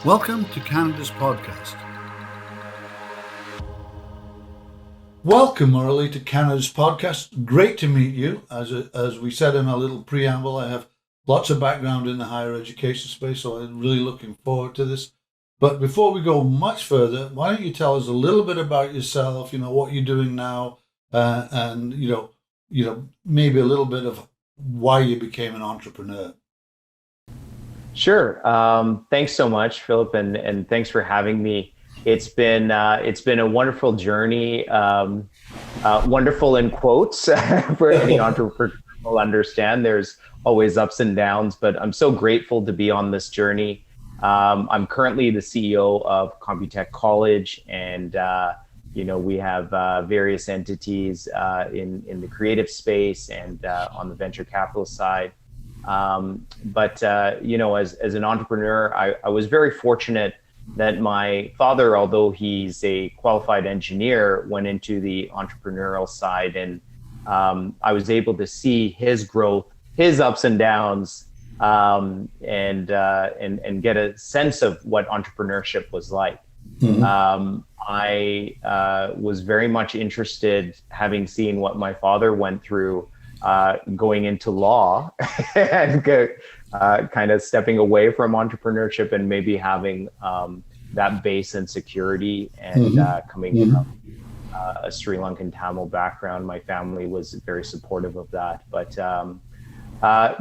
Welcome to Canada's podcast. Welcome, Muraly, to Canada's podcast. Great to meet you. As we said in our little preamble, I have lots of background in the higher education space, so I'm really looking forward to this. But before we go much further, why don't you tell us a little bit about yourself? What you're doing now, and maybe a little bit of why you became an entrepreneur. Sure. Thanks so much, Philip, and thanks for having me. It's been a wonderful journey, wonderful in quotes for any entrepreneur will understand. There's always ups and downs, but I'm so grateful to be on this journey. I'm currently the CEO of Computech College, and we have various entities in the creative space and on the venture capital side. But as an entrepreneur, I was very fortunate that my father, although he's a qualified engineer, went into the entrepreneurial side, and I was able to see his growth, his ups and downs, and get a sense of what entrepreneurship was like. Mm-hmm. I was very much interested, having seen what my father went through, going into law and kind of stepping away from entrepreneurship and maybe having that base and security, and coming from a Sri Lankan Tamil background. My family was very supportive of that. But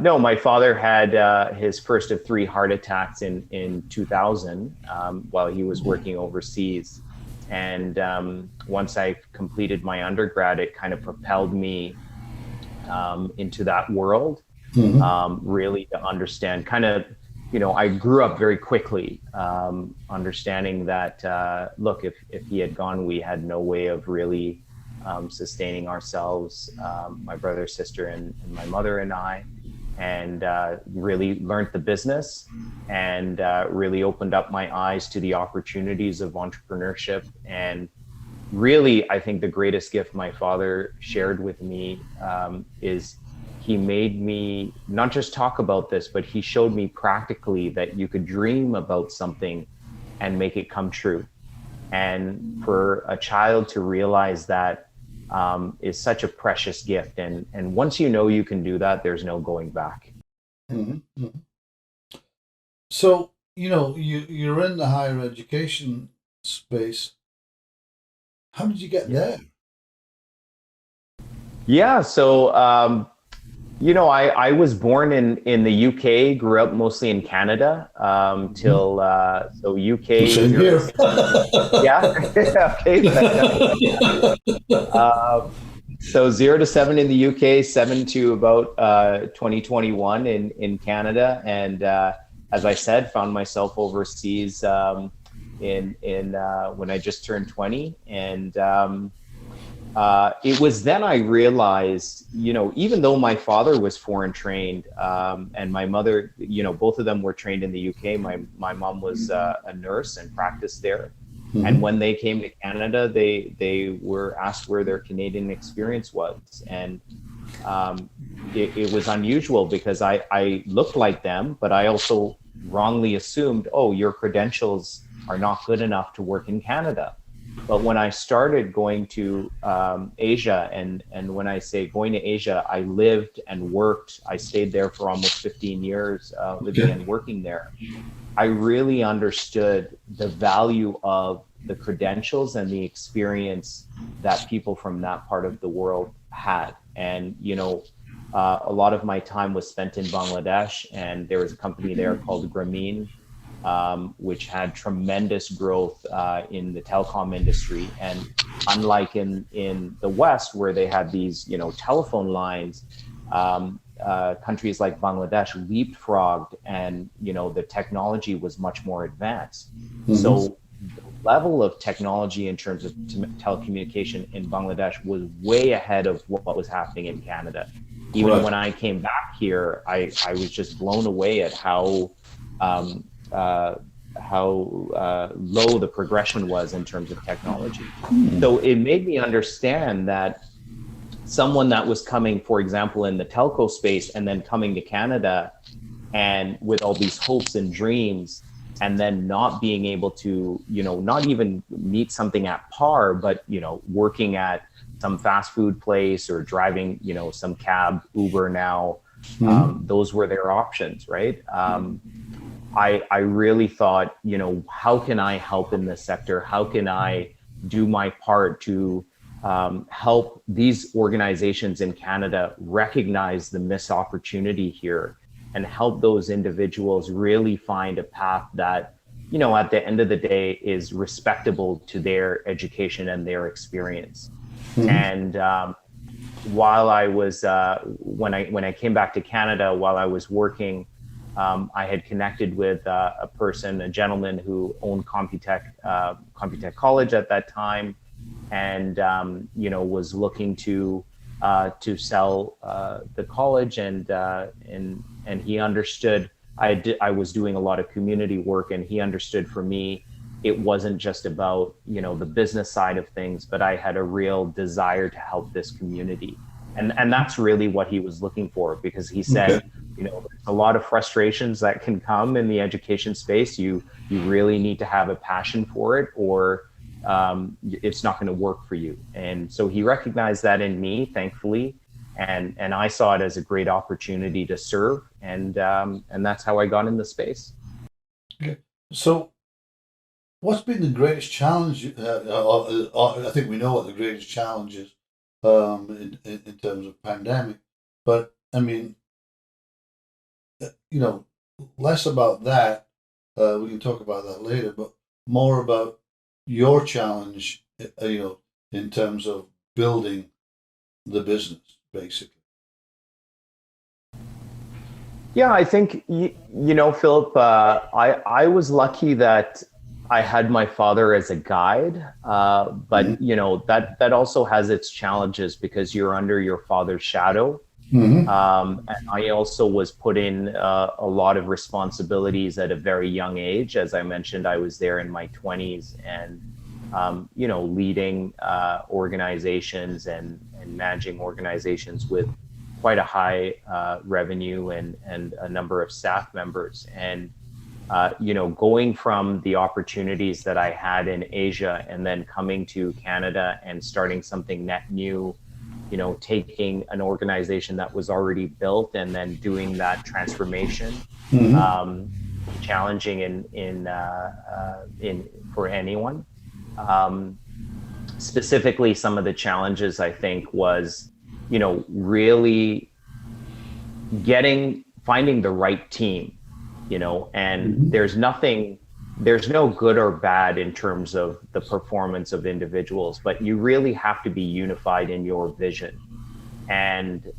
no, my father had his first of 3 heart attacks in 2000 while he was working overseas. And once I completed my undergrad, it kind of propelled me into that world, really to understand I grew up very quickly, understanding that, look, if he had gone, we had no way of really sustaining ourselves, my brother, sister, and my mother and I, and really learned the business, and really opened up my eyes to the opportunities of entrepreneurship. And really, I think the greatest gift my father shared with me is he made me not just talk about this, but he showed me practically that you could dream about something and make it come true. And for a child to realize that is such a precious gift. And once you can do that, there's no going back. Mm-hmm. So, you're in the higher education space. How did you get there? Yeah, so I was born in the UK, grew up mostly in Canada, till so UK. Here. Yeah. Okay. So 0 to 7 in the UK, 7 to about 2021 in Canada, and as I said, found myself overseas in when I just turned 20, and it was then I realized, even though my father was foreign trained, and my mother, both of them were trained in the UK. My mom was a nurse and practiced there. Mm-hmm. And when they came to Canada, they were asked where their Canadian experience was. And it was unusual because I looked like them, but I also wrongly assumed, oh, your credentials are not good enough to work in Canada. But when I started going to Asia, and when I say going to Asia, I lived and worked, I stayed there for almost 15 years, living and working there. I really understood the value of the credentials and the experience that people from that part of the world had. And, a lot of my time was spent in Bangladesh, and there was a company there called Grameen, which had tremendous growth in the telecom industry. And unlike in the West, where they had these, telephone lines, countries like Bangladesh leapfrogged, and, the technology was much more advanced. Mm-hmm. So the level of technology in terms of telecommunication in Bangladesh was way ahead of what was happening in Canada. Even when I came back here, I was just blown away at how low the progression was in terms of technology. So it made me understand that someone that was coming, for example, in the telco space, and then coming to Canada, and with all these hopes and dreams, and then not being able to, not even meet something at par, but, working at some fast food place or driving, some cab, Uber now, those were their options, right? I really thought, how can I help in this sector? How can I do my part to help these organizations in Canada recognize the missed opportunity here and help those individuals really find a path that, at the end of the day is respectable to their education and their experience. And while I was, when I came back to Canada, while I was working, I had connected with a gentleman who owned Computech College at that time, and was looking to sell the college, and he understood. I was doing a lot of community work, and he understood for me it wasn't just about the business side of things, but I had a real desire to help this community, and that's really what he was looking for, because he said, there's a lot of frustrations that can come in the education space. You really need to have a passion for it, or it's not going to work for you. And so he recognized that in me, thankfully, and I saw it as a great opportunity to serve, and that's how I got in the space. Okay. So what's been the greatest challenge? I think we know what the greatest challenge is in terms of pandemic, but I mean, less about that. We can talk about that later, but more about your challenge, in terms of building the business, basically. Yeah, I think, Philip, I was lucky that I had my father as a guide, but that also has its challenges, because you're under your father's shadow. And I also was put in a lot of responsibilities at a very young age. As I mentioned, I was there in my 20s, and leading organizations and managing organizations with quite a high revenue and a number of staff members. And going from the opportunities that I had in Asia and then coming to Canada and starting something net new, taking an organization that was already built and then doing that transformation, challenging in for anyone. Specifically, some of the challenges, I think, was, really finding the right team, and there's no good or bad in terms of the performance of individuals, but you really have to be unified in your vision. And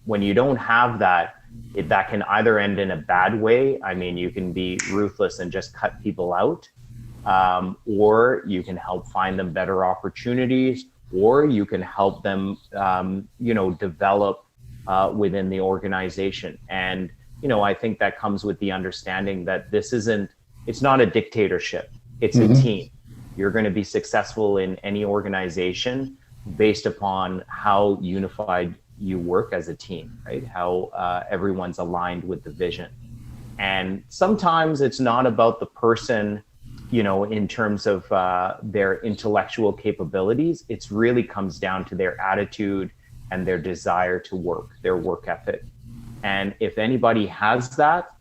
when you don't have that, that can either end in a bad way. I mean, you can be ruthless and just cut people out, or you can help find them better opportunities, or you can help them, develop within the organization. And, I think that comes with the understanding that it's not a dictatorship, it's a team. You're going to be successful in any organization based upon how unified you work as a team, right? How everyone's aligned with the vision. And sometimes it's not about the person, in terms of their intellectual capabilities. It really comes down to their attitude and their desire to work, their work ethic. And if anybody has that,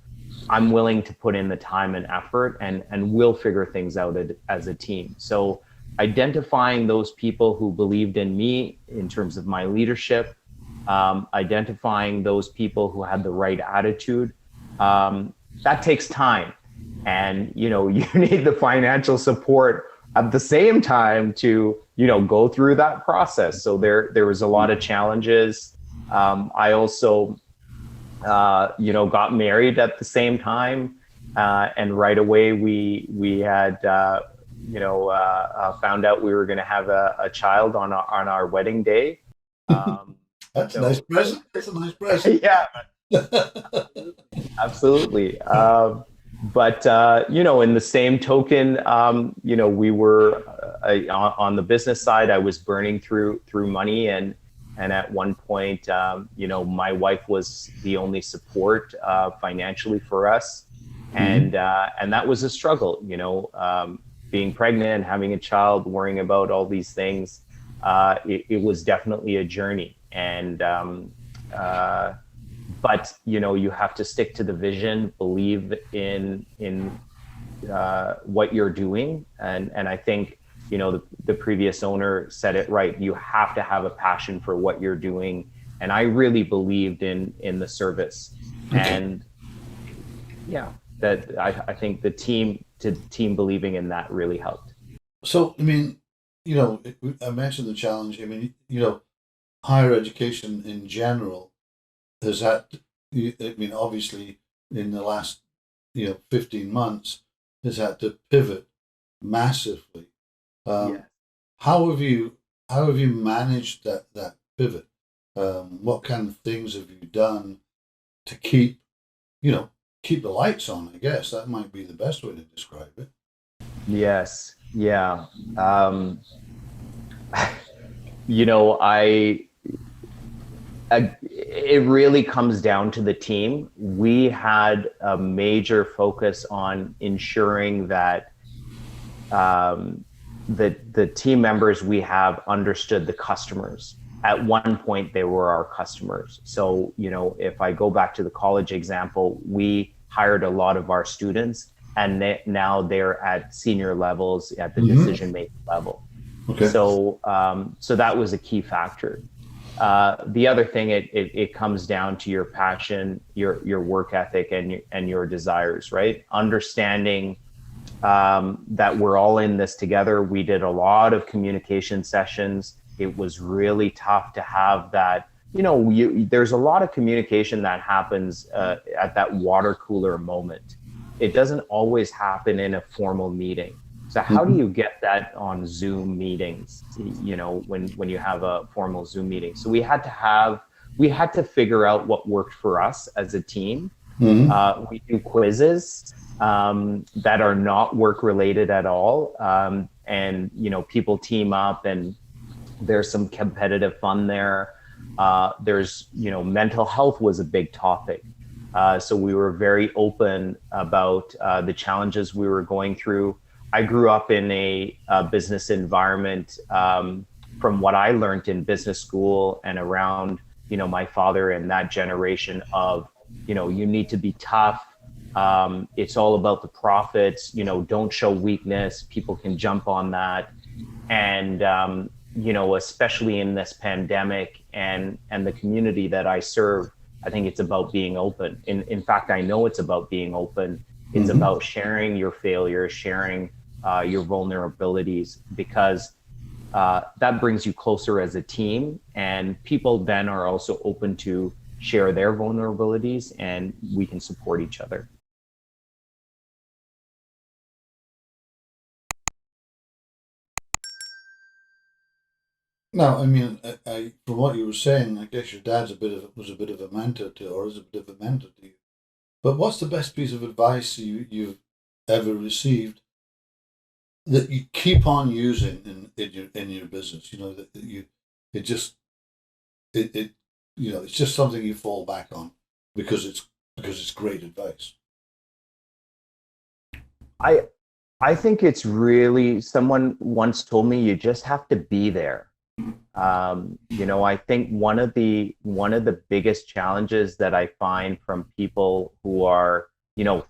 I'm willing to put in the time and effort, and we'll figure things out as a team. So identifying those people who believed in me in terms of my leadership, identifying those people who had the right attitude, that takes time. And, you need the financial support at the same time to, go through that process. So there was a lot of challenges. I also, got married at the same time. And right away we had, found out we were going to have a child on our wedding day. That's a nice present. That's a nice present. Yeah, absolutely. But in the same token, we were on the business side. I was burning through money, and at one point, my wife was the only support financially for us. And that was a struggle, being pregnant, having a child, worrying about all these things. It was definitely a journey. But you have to stick to the vision, believe in what you're doing, and I think the previous owner said it right. You have to have a passion for what you're doing, and I really believed in the service. Okay. And yeah, that I think the team believing in that really helped. So, I mean, I mentioned the challenge. I mean, higher education in general has had, I mean, obviously in the last, 15 months has had to pivot massively. Yeah. How have you managed that pivot? What kind of things have you done to keep the lights on? I guess that might be the best way to describe it. Yes. Yeah. You know, it really comes down to the team. We had a major focus on ensuring that the team members we have understood the customers. At one point, they were our customers. So, if I go back to the college example, we hired a lot of our students, and now they're at senior levels at the decision making level. Okay. So that was a key factor. The other thing, it comes down to your passion, your work ethic, and your desires, right? Understanding that we're all in this together. We did a lot of communication sessions. It was really tough to have that. There's a lot of communication that happens at that water cooler moment. It doesn't always happen in a formal meeting. So how do you get that on Zoom meetings, when you have a formal Zoom meeting? So we had to figure out what worked for us as a team. We do quizzes that are not work related at all. And people team up, and there's some competitive fun there. There's, mental health was a big topic. So we were very open about the challenges we were going through. I grew up in a business environment, from what I learned in business school and around, my father and that generation of, you need to be tough. It's all about the profits, don't show weakness. People can jump on that. And, especially in this pandemic and the community that I serve, I think it's about being open. In fact, I know it's about being open. It's about sharing your failures, sharing your vulnerabilities, because that brings you closer as a team, and people then are also open to share their vulnerabilities, and we can support each other. Now, I mean, from what you were saying, I guess your dad's was a bit of a mentor to, or is a bit of a mentor to you. But what's the best piece of advice you've ever received that you keep on using in your business? That you it just it it's just something you fall back on because it's great advice. I I think it's really, someone once told me you just have to be there. I think one of the biggest challenges that I find from people who are,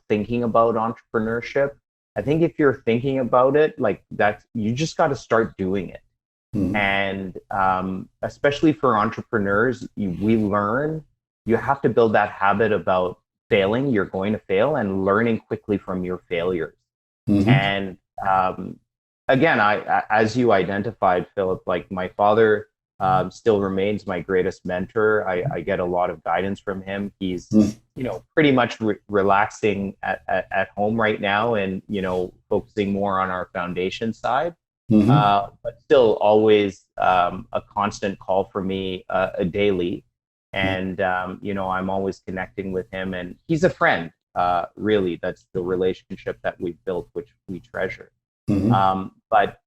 thinking about entrepreneurship, I think if you're thinking about it like that, you just got to start doing it. Mm-hmm. And especially for entrepreneurs, we learn, you have to build that habit about failing. You're going to fail, and learning quickly from your failures. Mm-hmm. And again, as you identified, Philip, like my father still remains my greatest mentor. I get a lot of guidance from him. He's, pretty much relaxing at home right now, and, focusing more on our foundation side. Mm-hmm. But still always a constant call for me, a daily. And, I'm always connecting with him, and he's a friend. Really, that's the relationship that we've built, which we treasure. Mm-hmm. But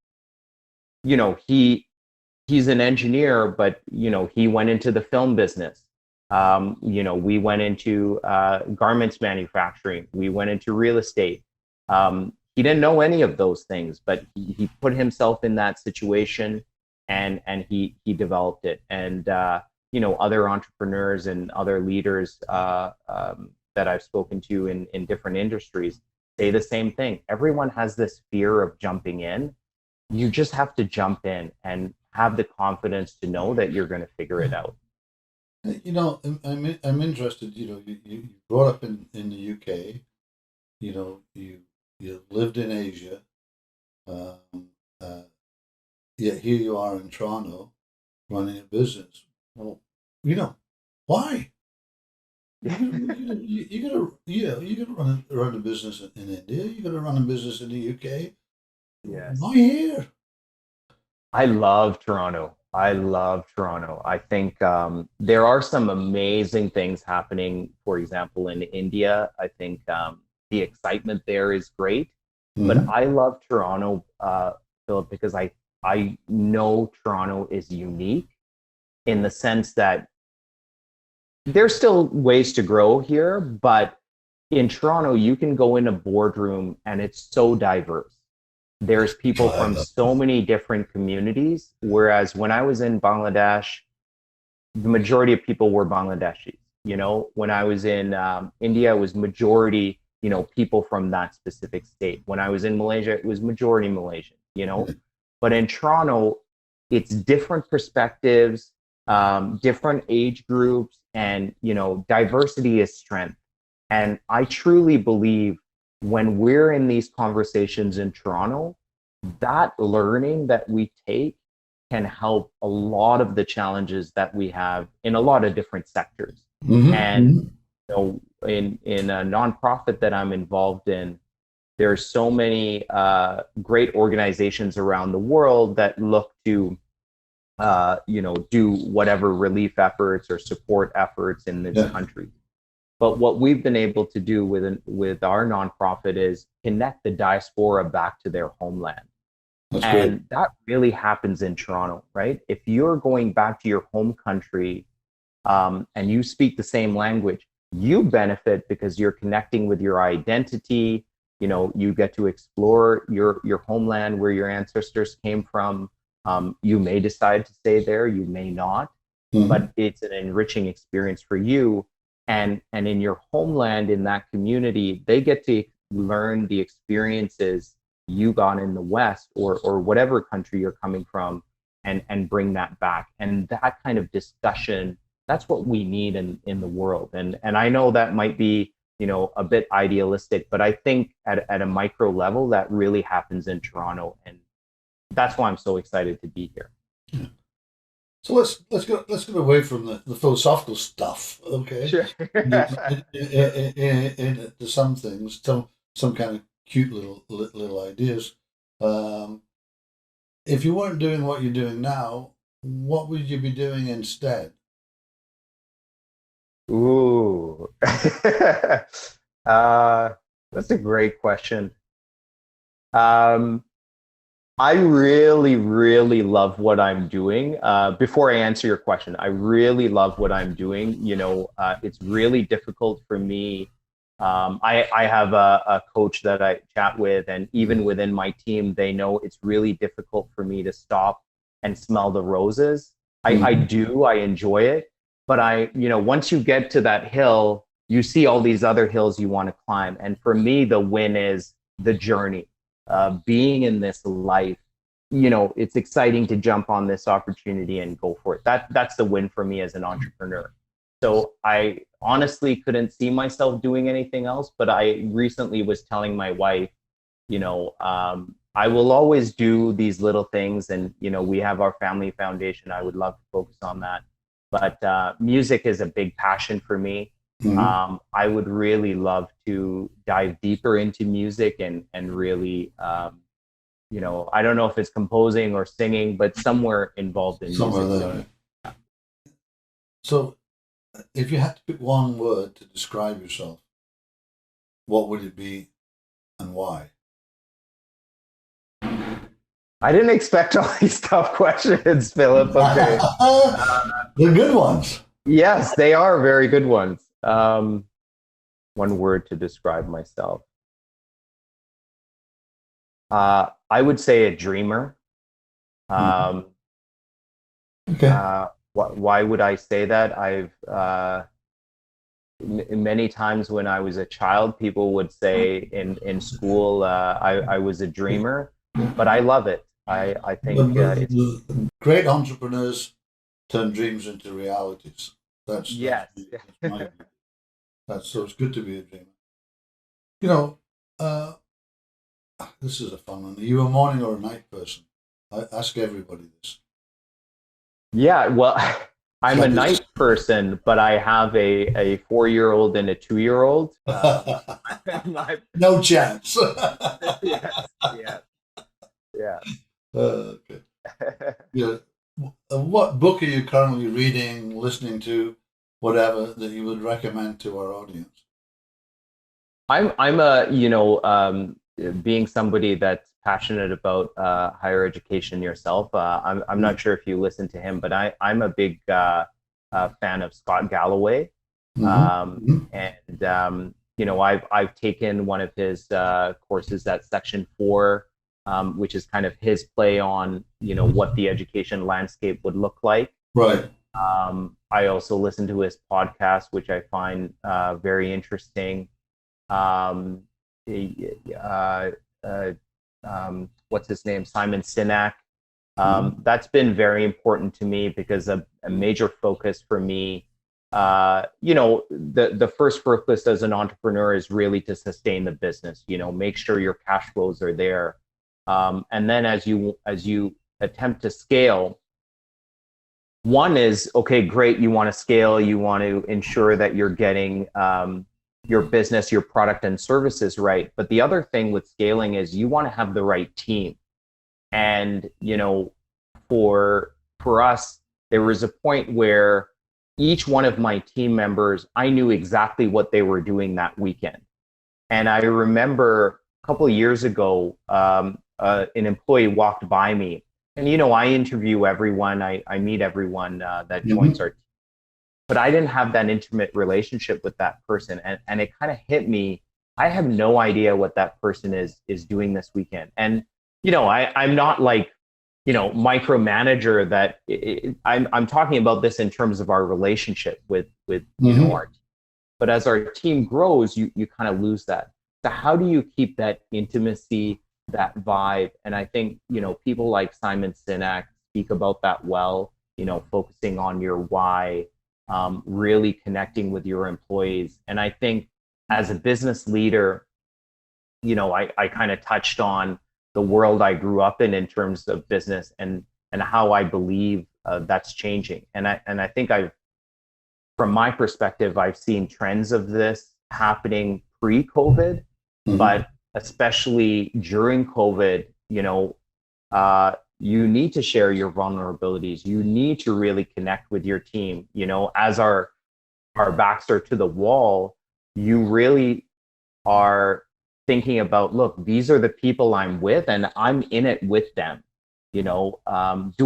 he's an engineer, but he went into the film business. We went into garments manufacturing. We went into real estate. He didn't know any of those things, but he put himself in that situation, and he developed it. And other entrepreneurs and other leaders that I've spoken to in different industries say the same thing. Everyone has this fear of jumping in. You just have to jump in and have the confidence to know that you're going to figure it out. I'm interested. You brought up in the UK. You lived in Asia. Yet here you are in Toronto, running a business. Well, why? You gotta run a business in India. You gotta run a business in the UK. Yes. Why here? I love Toronto. I think there are some amazing things happening. For example, in India, I think the excitement there is great. But Mm-hmm. I love Toronto, Philip, because I know Toronto is unique in the sense that there's still ways to grow here, but in Toronto, you can go in a boardroom and it's so diverse. There's people from so many different communities. Whereas when I was in Bangladesh, the majority of people were Bangladeshis. When I was in India, it was majority, people from that specific state. When I was in Malaysia, it was majority Malaysian. But in Toronto, it's different perspectives, different age groups, and diversity is strength. And I truly believe when we're in these conversations in Toronto, that learning that we take can help a lot of the challenges that we have in a lot of different sectors. Mm-hmm. And in a nonprofit that I'm involved in, there's so many great organizations around the world that look to do whatever relief efforts or support efforts in this country. But what we've been able to do with our nonprofit is connect the diaspora back to their homeland. That's and great. that really happens in Toronto, right? If you're going back to your home country and you speak the same language, you benefit because you're connecting with your identity. You get to explore your homeland, where your ancestors came from. You may decide to stay there, you may not, but it's an enriching experience for you. And in your homeland, in that community, they get to learn the experiences you got in the West or whatever country you're coming from, and bring that back. And that kind of discussion, that's what we need in the world. And I know that might be, a bit idealistic, but I think at a micro level, that really happens in Toronto. And that's why I'm so excited to be here. Yeah. So let's get away from the philosophical stuff, okay? Sure. Into some things, some kind of cute little ideas. If you weren't doing what you're doing now, what would you be doing instead? Ooh. That's a great question. I really, really love what I'm doing. Before I answer your question, I really love what I'm doing. It's really difficult for me. I have a coach that I chat with, and even within my team, they know it's really difficult for me to stop and smell the roses. I enjoy it. But once you get to that hill, you see all these other hills you want to climb. And for me, the win is the journey. Being in this life, it's exciting to jump on this opportunity and go for it. That's the win for me as an entrepreneur. So I honestly couldn't see myself doing anything else, but I recently was telling my wife, I will always do these little things. And, we have our family foundation. I would love to focus on that. But music is a big passion for me. I would really love to dive deeper into music and really, I don't know if it's composing or singing, but somewhere involved in music. So, if you had to pick one word to describe yourself, what would it be and why? I didn't expect all these tough questions, Philip. Okay. The good ones. Yes, they are very good ones. One word to describe myself. I would say a dreamer. Um, Okay. why would I say that? Many times when I was a child, people would say in school, I was a dreamer, but I love it. I think it's Great entrepreneurs turn dreams into realities. yes. That's my view. So it's good to be a dreamer. You know, uh, this is a fun one. Are you a morning or a night person? I ask everybody this. Yeah, well, I'm a Like it's, night person, but I have a 4-year-old and a 2-year-old. no chance. Yes, yes, yeah. Okay. Yeah. What book are you currently reading, listening to, whatever that you would recommend to our audience? I'm a being somebody that's passionate about higher education yourself. I'm not sure if you listen to him, but I'm a big fan of Scott Galloway. Mm-hmm. Mm-hmm. And I've taken one of his courses at Section 4, which is kind of his play on what the education landscape would look like. Right. I also listen to his podcast, which I find very interesting. Um, uh, uh, what's his name? Simon Sinek. That's been very important to me because a major focus for me, the first focus as an entrepreneur is really to sustain the business. Make sure your cash flows are there, and then as you attempt to scale, one is okay, great. You want to scale. You want to ensure that you're getting your business, your product and services right. But the other thing with scaling is you want to have the right team. And for us, there was a point where each one of my team members, I knew exactly what they were doing that weekend. And I remember a couple of years ago, an employee walked by me, and I interview everyone, I meet everyone that joins our team, but I didn't have that intimate relationship with that person, and it kind of hit me. I have no idea what that person is doing this weekend, and I'm not like micromanager that I'm talking about this in terms of our relationship with our team. But as our team grows, you kind of lose that. So how do you keep that intimacy, that vibe? And I think people like Simon Sinek speak about that well. Focusing on your why, really connecting with your employees. And I think as a business leader, I kind of touched on the world I grew up in terms of business and how I believe that's changing. And I think from my perspective, I've seen trends of this happening pre-COVID, but especially during COVID, you need to share your vulnerabilities. You need to really connect with your team. As our backs are to the wall, you really are thinking about, look, these are the people I'm with and I'm in it with them. Do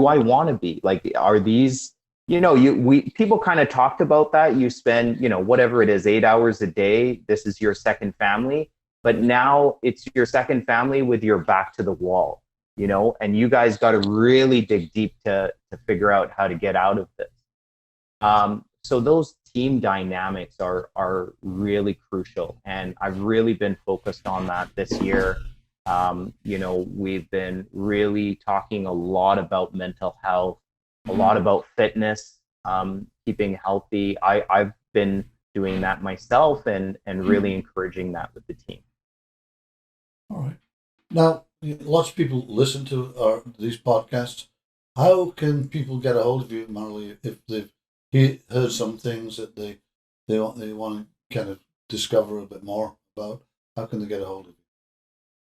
I want to be like, are these, people kind of talked about that. You spend, whatever it is, 8 hours a day. This is your second family, but now it's your second family with your back to the wall, and you guys got to really dig deep to figure out how to get out of this. So those team dynamics are really crucial, and I've really been focused on that this year. We've been really talking a lot about mental health, a lot about fitness, keeping healthy. I've been doing that myself and really encouraging that with the team. All right. Now, lots of people listen to these podcasts. How can people get a hold of you, Muraly, if they've heard some things that they want to kind of discover a bit more about? How can they get a hold of you?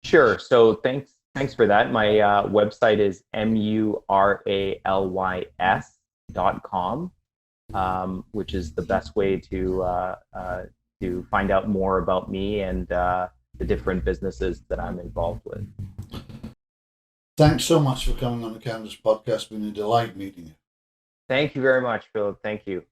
Sure. So thanks for that. My website is muralys.com, which is the best way to find out more about me and the different businesses that I'm involved with. Thanks so much for coming on the Canvas podcast. It's been a delight meeting you. Thank you very much, Philip. Thank you.